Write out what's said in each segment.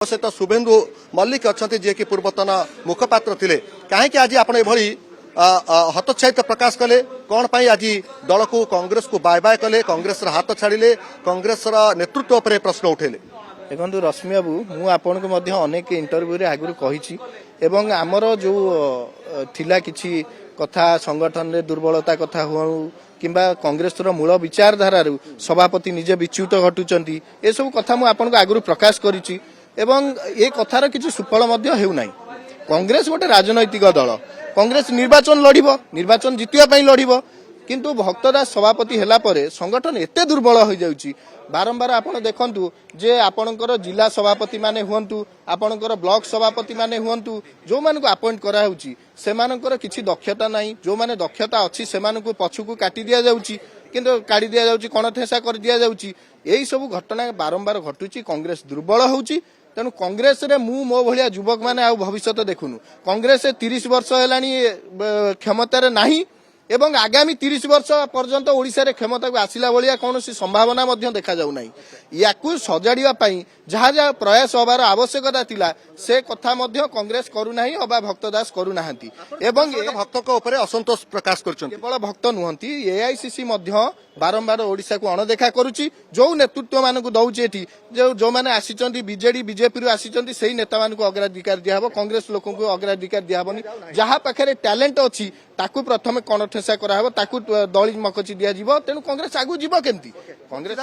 सहित शुभेन्दु मल्लिक अच्छा जी कि पूर्वतन मुखपात्र थे कहीं आज आप हतोत्साहित प्रकाश कले कौन पाई आज दल को कांग्रेस को बाय बाय कले कांग्रेस हाथ छाड़े कांग्रेस नेतृत्व पर प्रश्न उठेले। देखो रश्मि बाबू मुझे अनेक इंटरव्यू आगुरी कही आमर जो थिला किछि कथा संगठन में दुर्बलता कथा हो कि कांग्रेस मूल विचारधारा सभापति निजे विच्युत घटुचंती ए सब कथा मुझे आगुरी प्रकाश करिछि एवं ये कथार किसी सुफल होना। कांग्रेस गोटे राजनैतिक दल कांग्रेस निर्वाचन लड़ब निर्वाचन जितिया लड़ब किंतु भक्तदास सभापति हैला परे संगठन एते दुर्बल हो जाउची बारंबार आपण देखंतु जे आपणकर जिला सभापति माने हुंतु आपणकर ब्लॉक सभापति माने हुंतु जो मानको अपॉइंट करा होउची सेमानकर किछि दक्षता नाही जो माने दक्षता अछि सेमानको पछुकु काटी दिया जाउची किंतु काटी दिया जाउची कोन थेसा कर दिया जाउची एई सब घटना बारंबार घटुची कांग्रेस दुर्बल होउची तेणु कांग्रेस रे मो भलिया युवक माने आ भविष्य देखुनु कांग्रेस 30 वर्ष हेलानी क्षमतार नाही एवं आगामी 30 वर्ष पर्यंत ओडिशा रे क्षमता को आसिला भलिया कौन संभावना देखा जाऊ नाही या सजाड़िया जहाँ जहाँ प्रयास हबार आवश्यकता थिला से कथा कांग्रेस करू नाही अबा भक्तदास करू नाहंती एवं भक्त ऊपर असंतोष प्रकाश करछन केवल भक्त नुहंती एआईसीसी बारंबार ओडिशा को अणदेखा करुची जो नेतृत्व मानक दउची एठी जो माने आसीचंती बीजेडी बीजेपी रु आसीचंती सेही नेता मानक अग्राधिकार दिया हबो कांग्रेस लोकन को अग्राधिकार दिया हबनी जहाँ पाखरे टैलेंट अछि ताकू प्रथमे कणठेसा करा हबो ताकू दली मकची दिया जीवो तेनु कांग्रेस आगु जीवो केमती कांग्रेस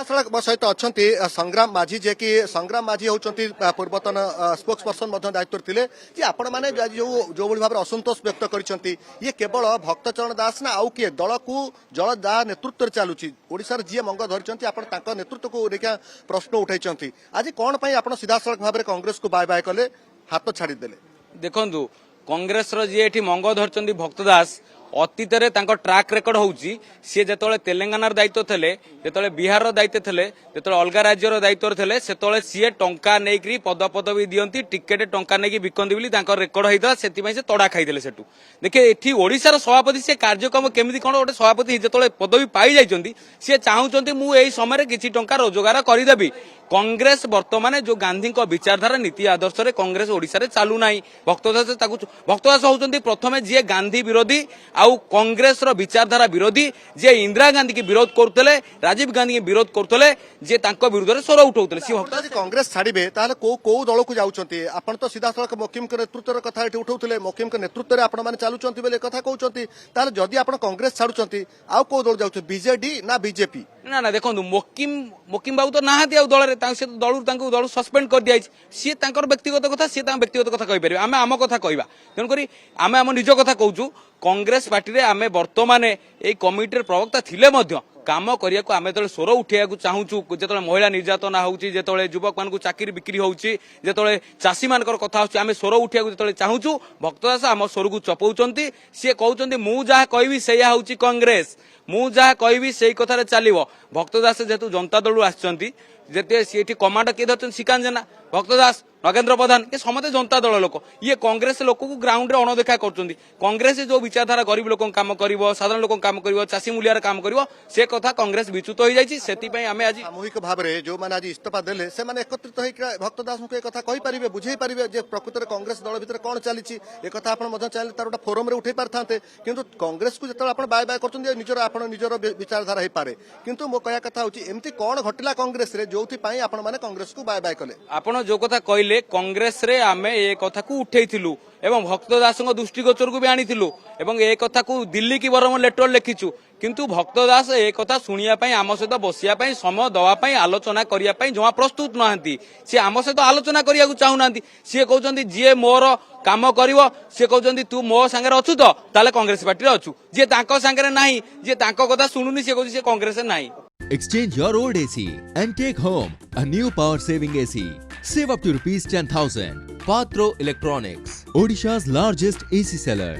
सहित अछंती संग्राम माझी जे कि संग्राम माझी होचंती पूर्वतन स्पोक्स पर्सन मध्य दायित्व थिले जे आपण माने जो बड़ी भाव असंतोष व्यक्त करिसंती ये केवल भक्तचरण दास ना आउ किए दल को जल जा नेतृत्व चालुची ओडिसा जी मंग धरिचंती आपण तांका नेतृत्व को लेखा प्रश्न उठाइचंती आज कोन पई आपण सीधा सड़क भाव कांग्रेस को बाय बाय कले हाथ छाड़ी देले। देखंतु कांग्रेस रो जे एठी मंग धरचंती भक्तदास अतीत ट्राक रेकर्ड होउची सी जेतोले तेलंगाना दायित्व थे जेतोले बिहार दायित्व थे जेतोले अलग राज्यर दायित्व थे सेतोले सी टंका नेकरी पद पदवी दियंती टिकेट टंका नेकी बिकंती बोली तांकर रेकर्ड होइता सेति पई से तडा खाइदेले सेटू देखिए एठी ओडिसा सभापति से कार्यक्रम केमिति कोन गोटे सभापति जेतोले पदवी पाई जाइचंती सी चाहूचंती मु एई समय रे किछि टंका रोजगार करिदेबी कांग्रेस वर्तमान जो गांधी विचारधारा नीति आदर्श रे कांग्रेस ओडिसा रे चालू नाही भक्तदास होउचंती प्रथमे जे गांधी विरोधी आउ कांग्रेस रो विचारधारा विरोधी जे इंदिरा गांधी की विरोध करतले राजीव गांधी की विरोध करतले जे तांको विरोध रे स्वर उठाउतले सी भक्त कांग्रेस छाड़िबे ताले को दल को जाउचंती आपण तो सीधा सड़क मोकिम के नेतृत्व रे कथा एठी उठाउतले मोकिम के नेतृत्व रे आपण माने चालुचंती बेले कथा कहउचंती ताले जदी आपण कांग्रेस छाडुचंती आउ को दल जाउछ बीजेडी ना बीजेपी ना ना देखो मोकिम बाबू तो नाहाती आउ दल दल सस्पेंड कर दिया सी व्यक्तिगत कथा सी व्यक्तिगत कथा कहि परिबे आमे आम कथा कहबा तेन करी आमे आम निज कथा कहूचु कांग्रेस पार्टी रे आमे वर्तमान ए कमिटी प्रवक्ता थिले मध्य काम करिया को आमे तळे स्वर उठेया को चाहूचु जेतळे महिला निर्यातना होउची जेतळे युवक मान को चाकरी बिक्री होउची जेतळे चासी मानकर कथा होउची आमे स्वर उठेया को जेतळे चाहूचु भक्तदास आम स्वर को चपौचंती सी कहउचंती मु जहा कहबी सेया होउची कांग्रेस मु जहा कहबी सेई कथा रे चालिबो भक्तदास जेतु जनता दलु आछंती जेते सीठी कमांड के धरचन श्रीकांत जेना भक्तदास नगेंद्र प्रधान ये समस्त जनता दल लोक ये कांग्रेस लोक को ग्राउंड रे अणदेखा करछंती कांग्रेस जो विचारधारा गरीब लोक काम करिवो साधारण लोक काम करिवो चासी मूल्यार काम करिवो से कथा कांग्रेस विच्युत हो जाइछि सेति पई आमे आज सामूहिक भाव रे जो माने आज इस्तीफा देले से माने एकत्रित होई भक्तदास मुके कथा कहि परिबे बुझेई परिबे जे प्रकृत रे कांग्रेस दल भितर कोन चलीछि ए कथा आपण मध्य चाहे तार फोरम रे उठै पारथांते किंतु कांग्रेस को जतल आपण बाय बाय करछंती निजर आपण निजर विचारधारा हे पारे किंतु मो कया कथा होछि एम्ति कोन घटिला कांग्रेस रे जोथि पई आपण माने कांग्रेस को बाय बाय कले आपण जो कथा कहले कांग्रेस रे आमे ए कथा को उठैथिलु एवं भक्तदास दृष्टिगोचर को भी आनिथिलु एवं ए कथा को दिल्ली की बरम लेटर लिखिछु किंतु भक्तदास ए कथा सुनिया पई आम सहित बसिया पई समय दवा पई आलोचना करिया पई जमा प्रस्तुत नहांती से आम सहित आलोचना करिया को चाहू नांती से कहउचंती जे मोर काम करिवो से कहउचंती तू मो संगे अछु तो ताले कांग्रेस पार्टी रे अछु जे तांको संगे नाही जे तांको कथा सुनुनी से कहउची से कांग्रेस नाही। Exchange your old AC and take home a new power saving AC. Save up to rupees 10,000. Patro Electronics, Odisha's largest AC seller.